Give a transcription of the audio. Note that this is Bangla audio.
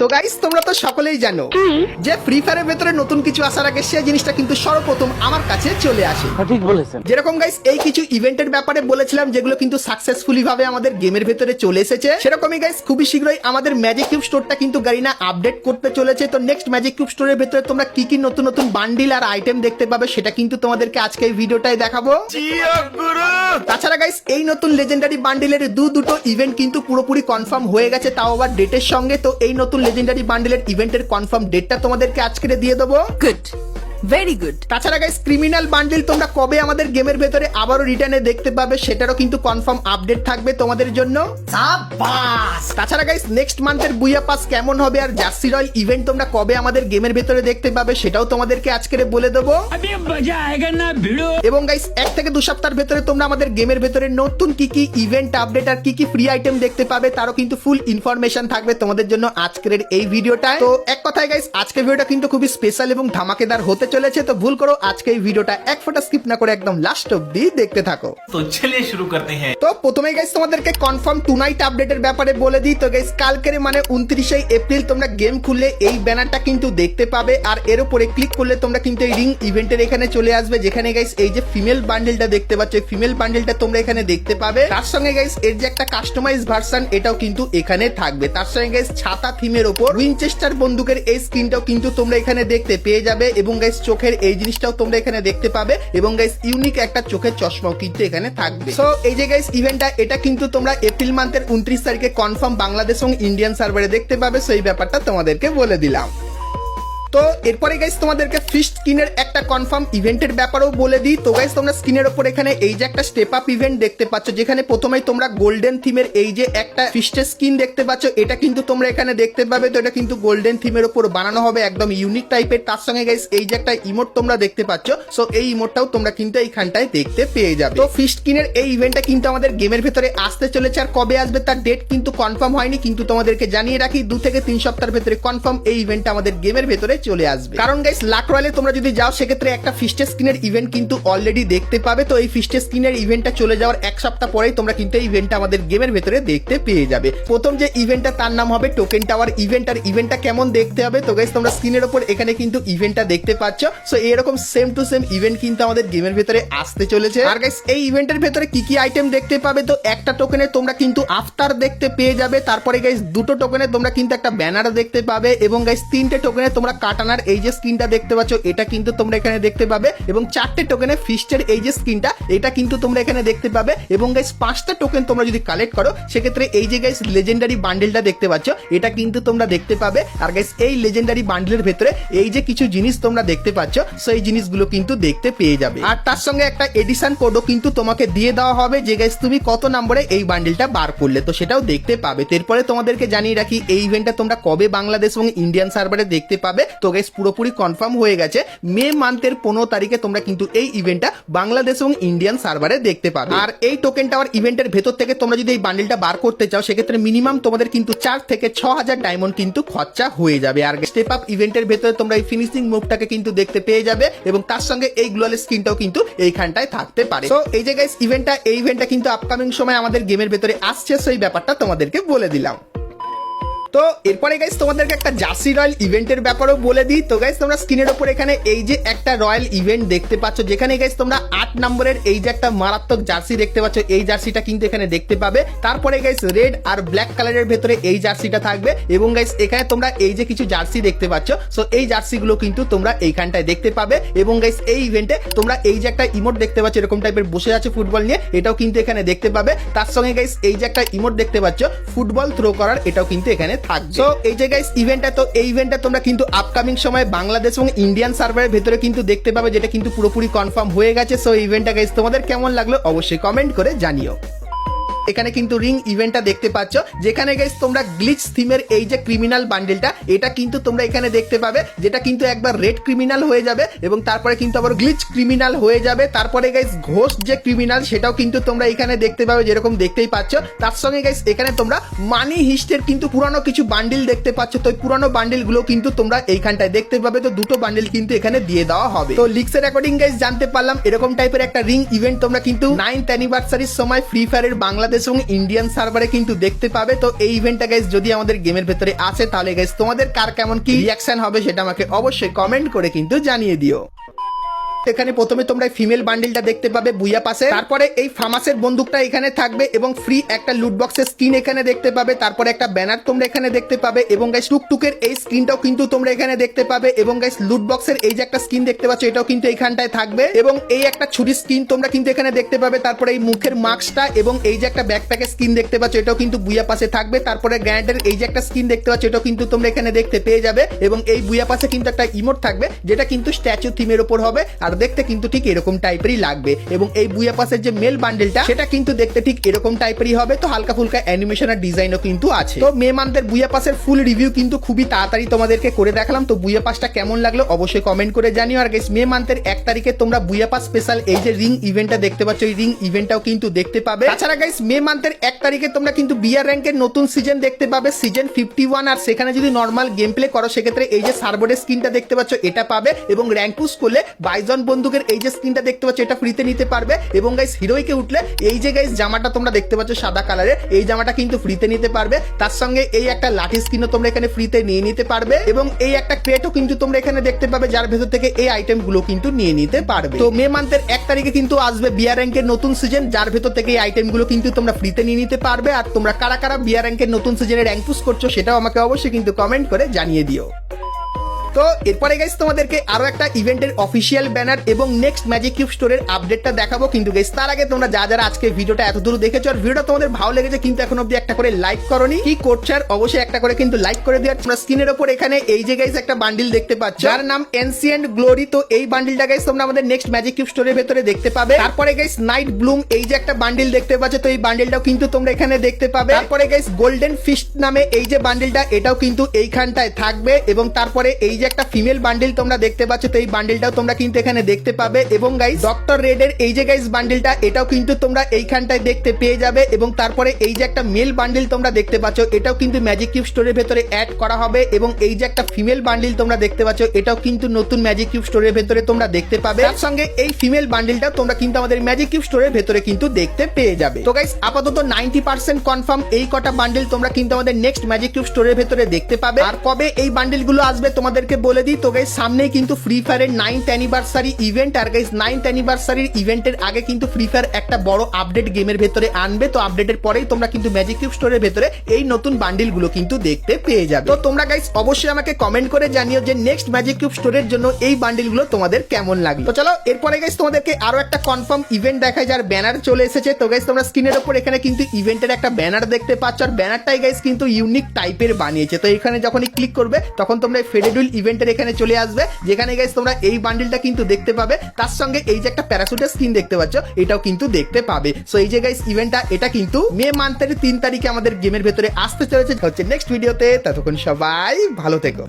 তো গাইস তোমরা তো সকলেই জানো যে ফ্রি ফায়ারের ভেতরে নতুন কিছু আসার আগে সেই জিনিসটা কিন্তু সর্বপ্রথম আমার কাছে চলে আসে। ঠিক বলেছেন। যেরকম গাইস এই কিছু ইভেন্টের ব্যাপারে বলেছিলাম যেগুলো কিন্তু সাকসেসফুলি ভাবে আমাদের গেমের ভেতরে চলে এসেছে, সেরকমই গাইস খুবই শীঘ্রই আমাদের ম্যাজিক কিউব স্টোরটা কিন্তু গারিনা আপডেট করতে চলেছে। তো নেক্সট ম্যাজিক কিউব স্টোরের ভেতরে তোমরা কি কি নতুন নতুন বান্ডিল আর আইটেম দেখতে পাবে সেটা কিন্তু তোমাদেরকে আজকে এই ভিডিওটাই দেখাবো। তাছাড়া গাইস এই নতুন লেজেন্ডারি বান্ডিলের দুটো ইভেন্ট কিন্তু পুরোপুরি কনফার্ম হয়ে গেছে, তাও আবার ডেটের সঙ্গে। তো এই নতুন লেজেন্ডারি বান্ডিলের ইভেন্টের কনফার্ম ডেটটা তোমাদেরকে আজকে দিয়ে দেবো। Good, very good. তাছাড়া গাইস ক্রিমিনাল বান্ডিল তোমরা কবে আমাদের গেমের ভেতরে আবারও রিটার্নে দেখতে পাবে সেটারও কিন্তু কনফার্ম আপডেট থাকবে তোমাদের জন্য। তাছাড়া গাইস নেক্সট মান্থের বুইয়া পাস কেমন হবে আর জার্সি রয়্যাল ইভেন্ট তোমরা কবে আমাদের গেমের ভেতরে দেখতে পাবে সেটাও তোমাদেরকে আজকে বলে দেবো। এবং গাইস 1 থেকে 2 সপ্তাহের ভেতরে তোমরা আমাদের গেমের ভেতরে নতুন কি কি ইভেন্ট আপডেট আর কি কি ফ্রি আইটেম দেখতে পাবে তারও কিন্তু ফুল ইনফরমেশন থাকবে তোমাদের জন্য আজকের এই ভিডিওটায়। তো এক কথায় গাইস আজকের ভিডিওটা কিন্তু খুবই স্পেশাল এবং ধামাকেদার হতে চলেছে। তো ভুল করো আজকে এই ভিডিওটা এক ফোঁটা স্কিপ না করে একদম লাস্ট অবধি দেখতে থাকো। তো চলিয়ে শুরু করতে हैं। তো প্রথমে গাইস তোমাদেরকে কনফার্ম টু নাইট আপডেটের ব্যাপারে বলে দিই। তো গাইস কালকের মানে 29 এপ্রিল তোমরা গেম খুললে এই ব্যানারটা কিন্তু দেখতে পাবে, আর এর উপরে ক্লিক করলে তোমরা কিন্তু এই রিং ইভেন্টের এখানে চলে আসবে, যেখানে গাইস এই যে ফিমেল বান্ডেলটা দেখতে পাচ্ছ এই ফিমেল বান্ডেলটা তোমরা এখানে দেখতে পাবে। তার সঙ্গে গাইস এর যে একটা কাস্টমাইজ ভার্সন এটাও কিন্তু এখানে থাকবে। তার সঙ্গে গাইস ছাতা থিমের উপর উইনচেস্টার বন্দুকের এই স্ক্রিনটাও কিন্তু তোমরা এখানে দেখতে পেয়ে যাবে, এবং গাইস চোখের এই জিনিসটাও তোমরা এখানে দেখতে পাবে, এবং গাইস ইউনিক একটা চোখের চশমাও কিন্তু এখানে থাকবে। সো এই যে গাইস ইভেন্টটা এটা কিন্তু তোমরা এপ্রিল মান্থের 29 তারিখে কনফার্ম বাংলাদেশ এবং ইন্ডিয়ান সার্ভারে দেখতে পাবে। সো এই ব্যাপারটা তোমাদেরকে বলে দিলাম। তো এরপরে গাইস তোমাদেরকে ফিস্ট স্কিনের একটা কনফার্ম ইভেন্টের ব্যাপারেও বলে দিই। তো গাইস তোমরা স্ক্রিনের উপর এখানে এই যে একটা স্টেপ আপ ইভেন্ট দেখতে পাচ্ছ, যেখানে প্রথমেই তোমরা গোল্ডেন থিমের এই যে একটা ফিস্টের স্কিন দেখতে পাচ্ছ, এটা কিন্তু তোমরা এখানে দেখতে পাবে। তো এটা কিন্তু গোল্ডেন থিমের উপর বানানো হবে, একদম ইউনিক টাইপের। তার সঙ্গে গাইস এই যে একটা ইমোট তোমরা দেখতে পাচ্ছ, সো এই ইমোটটাও তোমরা কিন্তু এইখানটায় দেখতে পেয়ে যাবে। তো ফিস্ট স্কিনের এই ইভেন্টটা কিন্তু আমাদের গেমের ভেতরে আসতে চলেছে, আর কবে আসবে তার ডেট কিন্তু কনফার্ম হয়নি, কিন্তু তোমাদেরকে জানিয়ে রাখি 2 থেকে 3 সপ্তাহের ভেতরে কনফার্ম এই ইভেন্টটা আমাদের গেমের ভেতরে চলে আসবে। কারণ গাইস লাক রয়্যালে তোমরা যদি যাও সেক্ষেত্রে একটা ফিস্টের স্কিনের ইভেন্ট কিন্তু অলরেডি দেখতে পাবে। তো এই ফিস্টের স্কিনের ইভেন্টটা চলে যাওয়ার 1 সপ্তাহ পরেই তোমরা কিন্তু এই ইভেন্টটা আমাদের গেমের ভেতরে দেখতে পেয়ে যাবে। প্রথম যে ইভেন্টটা তার নাম হবে টোকেন টাওয়ার ইভেন্ট, আর ইভেন্টটা কেমন দেখতে হবে তো গাইস তোমরা স্ক্রিনের উপর এখানে কিন্তু ইভেন্টটা দেখতে পাচ্ছ। সো এরকম সেম টু সেম ইভেন্ট কিন্তু আমাদের গেমের ভেতরে আসতে চলেছে। আর গাইস এই ইভেন্টের ভেতরে কি কি আইটেম দেখতে পাবে, তো একটা টোকেনে তোমরা কিন্তু আফতার দেখতে পেয়ে যাবে, তারপরে গাইস 2টো টোকেনে তোমরা কিন্তু একটা ব্যানার দেখতে পাবে, এবং গাইস 3টে টোকেনে তোমরা কাটানার এই যে স্ক্রিনটা দেখতে পাচ্ছ এটা কিন্তু তোমরা এখানে দেখতে পাবে, এবং 4টে টোকেনে ফিস্টের এই যে স্ক্রিনটা এটা কিন্তু তোমরা এখানে দেখতে পাবে, এবং গাইস 5টা টোকেন তোমরা যদি কালেক্ট করো সেক্ষেত্রে এই যে গাইস লেজেন্ডারি বান্ডেলটা দেখতে পাচ্ছ এটা কিন্তু তোমরা দেখতে পাবে। আর গাইস এই লেজেন্ডারি বান্ডেলের ভেতরে এই যে কিছু জিনিস তোমরা দেখতে পাচ্ছ সো এই জিনিসগুলো কিন্তু দেখতে পেয়ে যাবে, আর তার সঙ্গে একটা এডিশন কোডও কিন্তু তোমাকে দিয়ে দেওয়া হবে যে গাইস তুমি কত নম্বরে এই বান্ডেলটা বার করলে, তো সেটাও দেখতে পাবে। তো এরপরে তোমাদেরকে জানিয়ে রাখি এই ইভেন্টটা তোমরা কবে বাংলাদেশ এবং ইন্ডিয়ান সার্ভারে দেখতে পাবে। তো গাইস পুরোপুরি কনফার্ম হয়ে গেছে, মে মান্থের 15 তারিখে তোমরা কিন্তু এই ইভেন্টটা বাংলাদেশ এবং ইন্ডিয়ান সার্ভারে দেখতে পাবে। আর এই টোকেন টাওয়ার ইভেন্টের ভেতর থেকে তোমরা যদি এই বান্ডেলটা বার করতে চাও সেক্ষেত্রে মিনিমাম তোমাদের কিন্তু 4 থেকে 6,000 ডায়মন্ড কিন্তু খরচা হয়ে যাবে। আর স্টেপ আপ ইভেন্টের ভেতরে তোমরা এই ফিনিশিং মুভটাকে কিন্তু দেখতে পেয়ে যাবে, এবং তার সঙ্গে এই গ্লোয়াল স্কিনটাও কিন্তু এইখানটায় থাকতে পারে। সো এই যে গাইস এই ইভেন্টটা কিন্তু আপকামিং সময় আমাদের গেমের ভেতরে আসছে, সেই ব্যাপারটা তোমাদেরকে বলে দিলাম। তো এরপরে গাইস তোমাদেরকে একটা জার্সি রয়্যাল ইভেন্টের ব্যাপারেও বলে দিই। তো গাইস তোমরা স্ক্রিনের উপর এখানে এই যে একটা রয়্যাল ইভেন্ট দেখতে পাচ্ছ, যেখানে গাইস তোমরা 8 নম্বরের এই যে একটা মারাত্মক জার্সি দেখতে পাচ্ছ, এই জার্সিটা কিন্তু এখানে দেখতে পাবে। তারপরে গাইস রেড আর ব্ল্যাক কালারের ভেতরে এই জার্সিটা থাকবে, এবং গাইস এখানে তোমরা এই যে কিছু জার্সি দেখতে পাচ্ছ সো এই জার্সিগুলো কিন্তু তোমরা এইখানটায় দেখতে পাবে, এবং গাইস এই ইভেন্টে তোমরা এই যে একটা ইমোট দেখতে পাচ্ছ এরকম টাইপের বসে আছে ফুটবল নিয়ে, এটাও কিন্তু এখানে দেখতে পাবে। তার সঙ্গে গাইস এই যে একটা ইমোট দেখতে পাচ্ছ ফুটবল থ্রো করার, এটাও কিন্তু এখানে থাকবে। তো এই যে গাইস ইভেন্টটা, তো এই ইভেন্টটা তোমরা কিন্তু আপকামিং সময়ে বাংলাদেশ এবং ইন্ডিয়ান সার্ভারের ভেতরে কিন্তু দেখতে পাবে, যেটা কিন্তু পুরোপুরি কনফার্ম হয়ে গেছে। সো ইভেন্টটা গাইস তোমাদের কেমন লাগলো অবশ্যই কমেন্ট করে জানিও। এখানে কিন্তু রিং ইভেন্টটা দেখতে পাচ্ছ, যেখানে গাইস তোমরা গ্লিচ থিমের এই যে ক্রিমিনাল বান্ডেলটা এটা কিন্তু তোমরা এখানে দেখতে পাবে, যেটা কিন্তু একবার রেড ক্রিমিনাল হয়ে যাবে এবং তারপরে কিন্তু আবার গ্লিচ ক্রিমিনাল হয়ে যাবে। তারপরে গাইস ঘোস্ট যে ক্রিমিনাল সেটাও কিন্তু তোমরা এখানে দেখতে পাবে, যেরকম দেখতেই পাচ্ছ। তার সঙ্গে গাইস এখানে তোমরা মানি হিস্টের কিন্তু পুরানো কিছু বান্ডিল দেখতে পাচ্ছ, তো পুরানো বান্ডিল গুলো কিন্তু তোমরা এইখানটায় দেখতে পাবে। তো 2টো বান্ডিল কিন্তু এখানে দিয়ে দেওয়া হবে। তো লিক্সের অ্যাকর্ডিং গাইস জানতে পারলাম এরকম টাইপের একটা রিং ইভেন্ট তোমরা কিন্তু 9th অ্যানিভার্সারির সময় ফ্রি ফায়ারের বাংলাদেশ ইউএস এবং ইন্ডিয়ান সার্ভারে কিন্তু দেখতে পাবে। তো এই ইভেন্টটা গাইস যদি আমাদের গেমের ভেতরে আসে তাহলে গাইস তোমাদের কার কেমন কি রিয়াকশন হবে সেটা আমাকে অবশ্যই কমেন্ট করে কিন্তু জানিয়ে দিও। এখানে প্রথমে তোমরা ফিমেল বান্ডিলটা দেখতে পাবে বুইয়া পাশে, তারপরে এই ফার্মাসের বন্দুকটা এখানে থাকবে এবং ফ্রি একটা লুট বক্সের স্কিন এখানে দেখতে পাবে, তারপরে একটা ব্যানার তোমরা এখানে দেখতে পাবে এবং গাইস টুকটুকের এই স্কিনটাও কিন্তু তোমরা এখানে দেখতে পাবে এবং গাইস লুট বক্সের এই যে একটা স্কিন দেখতে পাচ্ছ এটাও কিন্তু এইখানটায় থাকবে এবং এই একটা ছুরি স্কিন তোমরা কিন্তু এখানে দেখতে পাবে, তারপরে এই মুখের মাস্কটা এবং এই যে একটা ব্যাকপ্যাকের স্কিন দেখতে পাচ্ছ এটাও কিন্তু বুইয়া পাশে থাকবে, তারপরে গ্র্যান্ডের এই যে একটা স্কিন দেখতে পাচ্ছ এটাও কিন্তু তোমরা এখানে দেখতে পেয়ে যাবে এবং এই বুইয়া পাশে কিন্তু একটা ইমোট থাকবে যেটা কিন্তু স্ট্যাচু থিমের উপর হবে আর দেখতে কিন্তু ঠিক এরকম টাইপেরই লাগবে এবং এই বুইয়া পাসের যে মেল বান্ডেলটা সেটা কিন্তু দেখতে ঠিক এরকম টাইপেরই হবে। তো হালকা ফুলকা অ্যানিমেশন আর ডিজাইনও কিন্তু আছে। তো মে মান্থের বুইয়া পাসের ফুল রিভিউ কিন্তু খুবই তাড়াতাড়ি তোমাদেরকে করে দেখালাম। তো বুইয়া পাসটা কেমন লাগলো অবশ্যই কমেন্ট করে জানিও। আর গাইস মে মান্থের 1 তারিখে তোমরা বুইয়া পাস স্পেশাল এই যে রিং ইভেন্টটা দেখতে পাচ্ছ এই রিং ইভেন্টটাও কিন্তু দেখতে পাবে। তাছাড়া গাইস মে মান্থের 1 তারিখে তোমরা কিন্তু বিআর র্যাঙ্কের নতুন সিজন দেখতে পাবে, সিজন 51। আর সেখানে যদি নর্মাল গেম প্লে করো সেক্ষেত্রে এই যে সার্ভারের স্ক্রিনটা দেখতে পাচ্ছ এটা পাবে এবং র্যাঙ্ক পুশ করলে বাইজন বন্দুকের এই যে স্ক্রিনটা দেখতে পাচ্ছ এটা ফ্রিতে নিতে পারবে এবং গাইস হিরোইকে উঠলে এই যে গাইস জামাটা তোমরা দেখতে পাচ্ছ সাদা কালারের এই জামাটা কিন্তু ফ্রিতে নিতে পারবে। তার সঙ্গে এই একটা লাঠি স্কিনও তোমরা এখানে ফ্রিতে নিয়ে নিতে পারবে এবং এই একটা ক্রেটও কিন্তু তোমরা এখানে দেখতে পাবে যার ভেতর থেকে এই আইটেমগুলো কিন্তু নিয়ে নিতে পারবে। তো মে মান্থের 1 তারিখে কিন্তু আসবে বিআর র্যাঙ্কের নতুন সিজন যার ভেতর থেকে এই আইটেমগুলো কিন্তু তোমরা ফ্রিতে নিয়ে নিতে পারবে। আর তোমরা কারা কারা বিআর র্যাঙ্কের নতুন সিজনে র্যাঙ্ক পুশ করছো সেটাও আমাকে অবশ্যই কিন্তু কমেন্ট করে জানিয়ে দিও। তো এরপরে গাইস তোমাদেরকে আরো একটা ইভেন্টের অফিসিয়াল ব্যানার এবং নেক্সট ম্যাজিক কিউব স্টোরের আপডেটটা দেখাবো, কিন্তু গাইস তার আগে তোমরা যারা আজকে ভিডিওটা এত দূর দেখেছো আর ভিডিওটা তোমাদের ভালো লেগেছে কিন্তু এখন অবধি একটা করে লাইক করোনি, কি করছো আর অবশ্যই একটা করে কিন্তু লাইক করে দিও। তোমরা স্ক্রিনের উপর এখানে এই যে গাইস একটা বান্ডিল দেখতে পাচ্ছ যার নাম এনসিয়েন্ট গ্লোরি। তো এই বান্ডিলটা গাইস তোমরা আমাদের নেক্সট ম্যাজিক কিউব স্টোরের ভেতরে দেখতে পাবে। তারপরে গাইস নাইট ব্লুম এই যে একটা বান্ডিল দেখতে পাচ্ছ তো এই বান্ডিলটাও কিন্তু তোমরা এখানে দেখতে পাবে। তারপরে গাইস গোল্ডেন ফিস্ট নামে এই যে বান্ডিলটা এটাও কিন্তু এইখানটায় থাকবে এবং তারপরে এই যে একটা ফিমেল বান্ডিল তোমরা দেখতে পাচ্ছ তো এই বান্ডিলটাও তোমরা কিন্তু এখানে দেখতে পাবে এবং গাইস ডক্টর রেডের এই যে গাইস বান্ডিলটা এটাও কিন্তু তোমরা এইখানটায় দেখতে পেয়ে যাবে এবং তারপরে এই যে একটা মেল বান্ডিল তোমরা দেখতে পাচ্ছ এটাও কিন্তু ম্যাজিক কিউব স্টোরের ভেতরে অ্যাড করা হবে এবং এই যে একটা ফিমেল বান্ডিল তোমরা দেখতে পাচ্ছ এটাও কিন্তু নতুন ম্যাজিক কিউব স্টোরের ভেতরে তোমরা দেখতে পাবে। তার সঙ্গে এই ফিমেল বান্ডিলটা তোমরা কিন্তু আমাদের ম্যাজিক কিউব স্টোরের ভেতরে কিন্তু দেখতে পেয়ে যাবে। তো গাইস আপাতত 90% কনফার্ম এই কটা বান্ডিল তোমরা কিন্তু আমাদের নেক্সট ম্যাজিক কিউব স্টোরের ভেতরে দেখতে পাবে। আর কবে এই বান্ডিলগুলো আসবে তোমাদেরকে বলে দিই। তো গাইস সামনেই কিন্তু ফ্রি ফায়ারের 9th অ্যানিভার্সারি ইভেন্ট আর গাইস 9th অ্যানিভার্সারির ইভেন্টের আগে কিন্তু ফ্রি ফায়ার একটা বড় আপডেট গেমের ভেতরে আনবে। তো আপডেটের পরেই তোমরা কিন্তু ম্যাজিক কিউব স্টোরের ভেতরে এই নতুন বান্ডিলগুলো কিন্তু দেখতে পেয়ে যাবে। তো তোমরা গাইস অবশ্যই আমাকে কমেন্ট করে জানিও যে নেক্সট ম্যাজিক কিউব স্টোরের জন্য এই বান্ডিলগুলো তোমাদের কেমন লাগলো। তো চলো এরপরে গাইস তোমাদেরকে আরো একটা কনফার্ম ইভেন্ট দেখায় যার ব্যানার চলে এসেছে। তো গাইস তোমরা স্ক্রিনের উপর এখানে কিন্তু ইভেন্টের একটা ব্যানার দেখতে পাচ্ছ আর ব্যানারটাই গাইস কিন্তু ইউনিক টাইপের বানিয়েছে। তো এখানে যখনই ক্লিক করবে তখন তোমরা ফেডেডুল ইভেন্টের এখানে চলে আসবে যেখানে গাইস তোমরা এই বান্ডিলটা কিন্তু দেখতে পাবে, তার সঙ্গে এই যে একটা প্যারাসুটের স্কিন দেখতে পাচ্ছ এটাও কিন্তু দেখতে পাবে। সো এই যে গাইস ইভেন্টটা এটা কিন্তু মে মান্থের 3 তারিখে আমাদের গেমের ভেতরে আসতে চলেছে। হচ্ছে নেক্সট ভিডিওতে, ততক্ষণ সবাই ভালো থেকো।